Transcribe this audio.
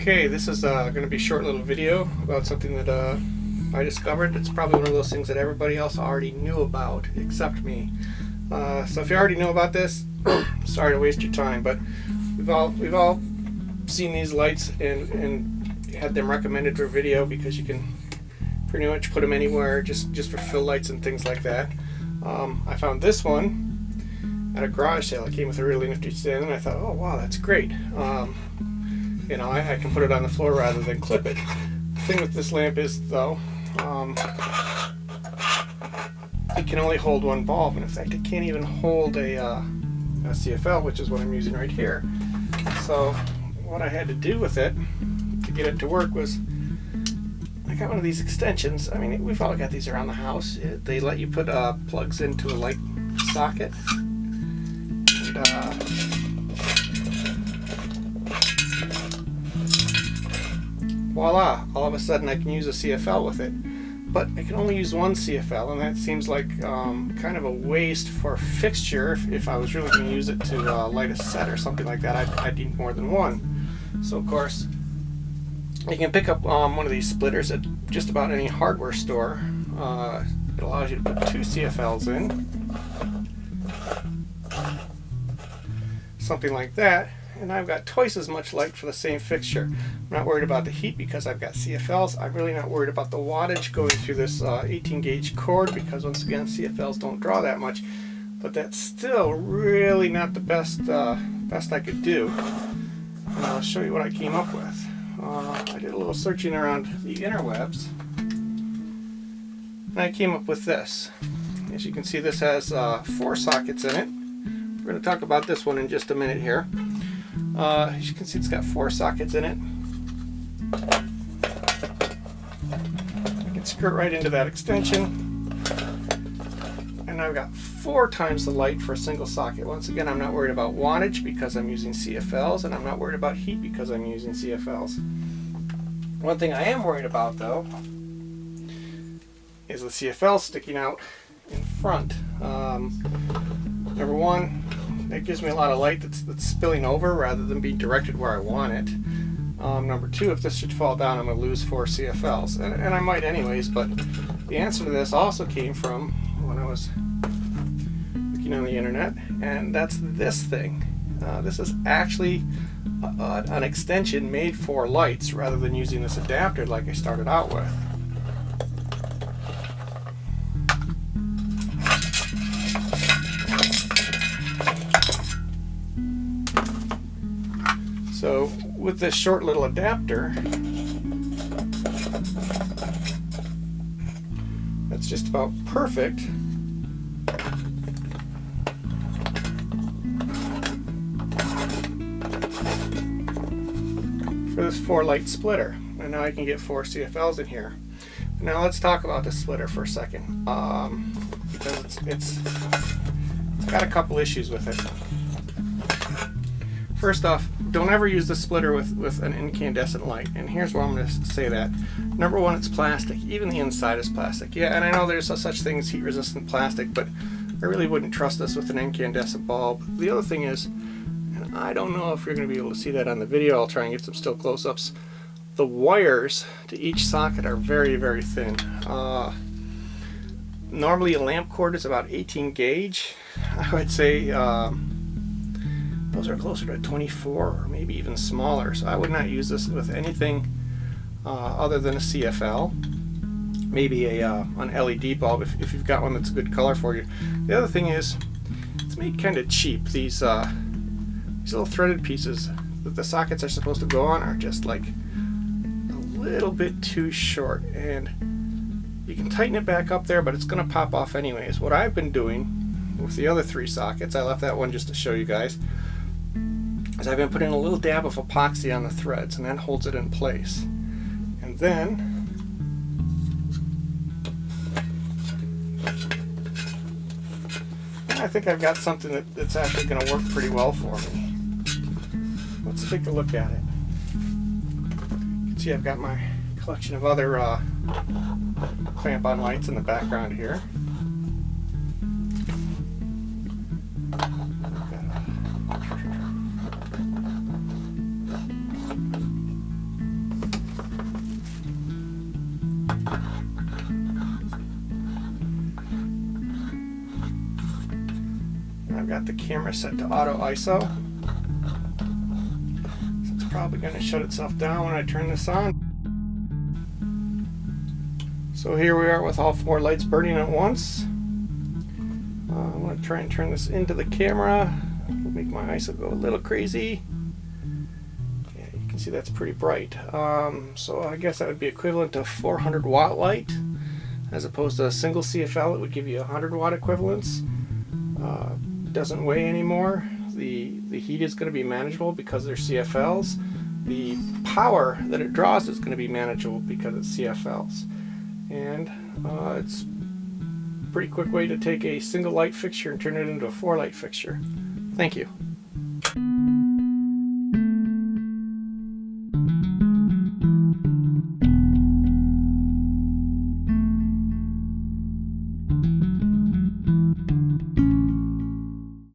Okay, this is going to be a short little video about something that I discovered. It's probably one of those things that everybody else already knew about except me. So if you already know about this, sorry to waste your time, but we've all seen these lights and had them recommended for video because you can pretty much put them anywhere just for fill lights and things like that. I found this one at a garage sale. It came with a really nifty stand and I thought, oh wow, that's great. You know, I can put it on the floor rather than clip it. The thing with this lamp is, though, it can only hold one bulb, and in fact it can't even hold a CFL, which is what I'm using right here. So what I had to do with it to get it to work was I got one of these extensions. I mean, we've all got these around the house. They let you put plugs into a light socket. And, voila, all of a sudden I can use a CFL with it. But I can only use one CFL, and that seems like kind of a waste for a fixture. If I was really going to use it to light a set or something like that, I'd need more than one. So of course, you can pick up one of these splitters at just about any hardware store. It allows you to put two CFLs in. Something like that. And I've got twice as much light for the same fixture. I'm not worried about the heat because I've got CFLs. I'm really not worried about the wattage going through this 18 gauge cord because once again CFLs don't draw that much. But that's still really not the best I could do. And I'll show you what I came up with. I did a little searching around the interwebs and I came up with this. As you can see, this has 4 sockets in it. We're going to talk about this one in just a minute here. As you can see, it's got 4 sockets in it. I can screw it right into that extension. And I've got 4 times the light for a single socket. Once again, I'm not worried about wattage because I'm using CFLs, and I'm not worried about heat because I'm using CFLs. One thing I am worried about, though, is the CFL sticking out in front. Number one, it gives me a lot of light that's spilling over rather than being directed where I want it. Number 2, if this should fall down, I'm going to lose 4 CFLs. And I might anyways, but the answer to this also came from when I was looking on the internet, and that's this thing. This is actually an extension made for lights rather than using this adapter like I started out with. So with this short little adapter, that's just about perfect for this 4 light splitter. And now I can get 4 CFLs in here. Now let's talk about the splitter for a second, because it's got a couple issues with it. First off, don't ever use the splitter with an incandescent light, and here's why I'm going to say that. Number 1, it's plastic. Even the inside is plastic. Yeah, and I know there's such thing as heat-resistant plastic, but I really wouldn't trust this with an incandescent bulb. The other thing is, and I don't know if you're going to be able to see that on the video, I'll try and get some still close-ups, the wires to each socket are very, very thin. Normally a lamp cord is about 18 gauge. I would say those are closer to 24 or maybe even smaller, so I would not use this with anything other than a CFL, maybe an LED bulb if you've got one that's a good color for you. The other thing is, it's made kind of cheap. These little threaded pieces that the sockets are supposed to go on are just like a little bit too short, and you can tighten it back up there, but it's going to pop off anyways. What I've been doing with the other 3 sockets, I left that one just to show you guys, is I've been putting a little dab of epoxy on the threads, and that holds it in place. And then I think I've got something that's actually going to work pretty well for me. Let's take a look at it. You can see I've got my collection of other clamp-on lights in the background here. I've got the camera set to auto ISO. So it's probably going to shut itself down when I turn this on. So here we are with all 4 lights burning at once. I'm going to try and turn this into the camera. Make my ISO go a little crazy. Yeah, you can see that's pretty bright. So I guess that would be equivalent to 400 watt light. As opposed to a single CFL, it would give you 100 watt equivalents. Doesn't weigh anymore. The heat is going to be manageable because they're CFLs. The power that it draws is going to be manageable because it's CFLs. And it's a pretty quick way to take a single light fixture and turn it into a 4 light fixture. Thank you.